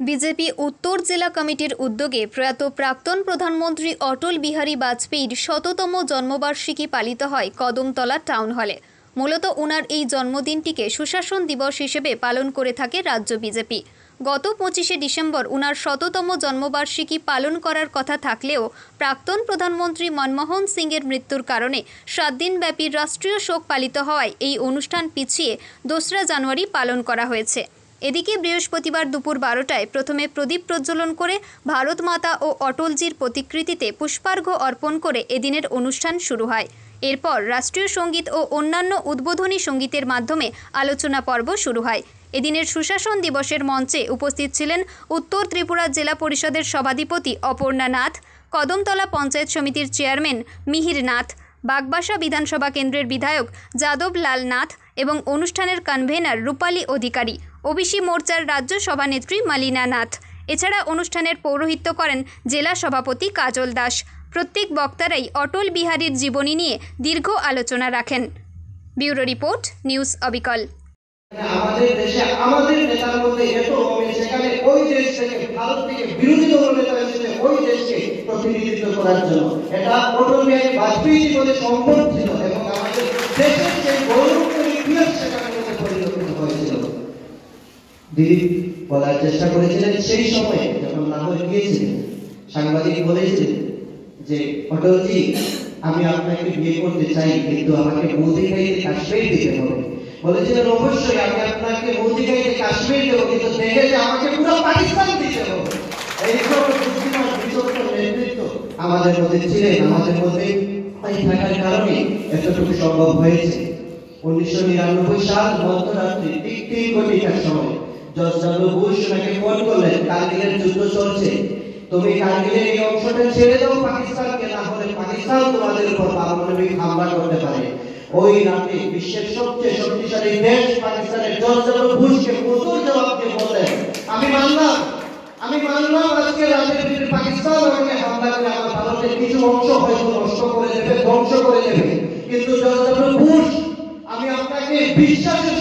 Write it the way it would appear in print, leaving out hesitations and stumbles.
BJP উত্তর জেলা কমিটির উদ্যোগে প্রয়াত প্রাক্তন প্রধানমন্ত্রী অটল বিহারী বাজপেয়ীর ১০০তম জন্মবার্ষিকী পালিত হয় কদমতলা টাউন হলে। মূলত ওনার এই জন্মদিনটিকে সুশাসন দিবস হিসেবে পালন করে থাকে রাজ্য বিজেপি। গত ২৫শে ডিসেম্বর ওনার ১০০তম জন্মবার্ষিকী পালন করার কথা থাকলেও প্রাক্তন প্রধানমন্ত্রী মনমোহন সিংয়ের মৃত্যুর কারণে ৭ দিনব্যাপী রাষ্ট্রীয় শোক পালিত হওয়ায় এই অনুষ্ঠান পিছিয়ে ২রা জানুয়ারি পালন করা হয়েছে। এদিকে বৃহস্পতিবার দুপুর ১২টায় প্রথমে প্রদীপ প্রজ্বলন করে ভারত মাতা ও অটলজির প্রতিকৃতিতে পুষ্পার্ঘ্য অর্পণ করে এদিনের অনুষ্ঠান শুরু হয়। এরপর রাষ্ট্রীয় সঙ্গীত ও অন্যান্য উদ্বোধনী সঙ্গীতের মাধ্যমে আলোচনা পর্ব শুরু হয়। এদিনের সুশাসন দিবসের মঞ্চে উপস্থিত ছিলেন উত্তর ত্রিপুরা জেলা পরিষদের সভাধিপতি অপর্ণা নাথ, কদমতলা পঞ্চায়েত সমিতির চেয়ারম্যান মিহির নাথ, বাগবাসা বিধানসভা কেন্দ্রের বিধায়ক যাদব লাল নাথ এবং অনুষ্ঠানের কনভেনার রূপালী অধিকারী, ওবিসি মোর্চার রাজ্য সভানেত্রী মালিনা নাথ। এছাড়া অনুষ্ঠানের পৌরোহিত্য করেন জেলা সভাপতি কাজল দাস। প্রত্যেক বক্তারাই অটল বিহারীর জীবনী নিয়ে দীর্ঘ আলোচনা রাখেন। ব্যুরো রিপোর্ট, নিউজ অবিকল। আমাদের দেশে আমাদের নেতার মধ্যে এত কমে, সেখানে ওই দেশ থেকে ভারত থেকে বিরোধী দল নেতা এসেছে ওই দেশকে প্রতিনিধিত্ব করার জন্য। এটা অটল বিহারী বাজপেয়ী জীবনে সম্ভব ছিল এবং আমাদের দেশের যে গৌরবময় ইতিহাস সেখানে পরিলক্ষিত হয়েছিল। দিলীপ বলার চেষ্টা করেছিলেন সেই সময়ে যখন লাহোর গিয়েছিলেন, সাংবাদিক বলেছিলেন যে অটলজি, আমি আপনাকে বিয়ে করতে চাই, কিন্তু আমাকে মোদি খাইতে কাশ্মীর দিতে হবে। বলেছিলেন অবশ্যই আমি আপনাকে মোদি খাইতে কাশ্মীর দেবো, কিন্তু দেখে যে আমাকে পুরো পাকিস্তান দিতে হবে। এইসব বুদ্ধিমান বিচক্ষণ নেতৃত্ব আমাদের মধ্যে ছিলেন, আমাদের মধ্যে থাকার কারণে এতটুকু সম্ভব হয়েছে। ১৯৯৯ সাল মধ্যরাত্রি ঠিক ৩ ঘটিকার সময় জর্জ ডব্লিউ বুশ ওনাকে ফোন করলেন, কারগিলের যুদ্ধ চলছে, তুমি কারগিলের এই অংশটা ছেড়ে দাও পাকিস্তানকে, না হলে পাকিস্তান তোমাদের উপর পারমাণবিক হামলা করতে পারে। ওই রাতে বিশ্বের সবচেয়ে শক্তিশালী দেশ পাকিস্তানের জর্জ ডব্লিউ বুশকে প্রচুর জবাব দিয়ে বললেন, আমি মানলাম আজকে রাতের ভিতরে পাকিস্তান আমাকে হামলা করে আমার ভারতের কিছু অংশ হয়তো নষ্ট করে দেবে, ধ্বংস করে দেবে, কিন্তু জর্জ ডব্লিউ বুশ, আমি আপনাকে বিশ্বাসের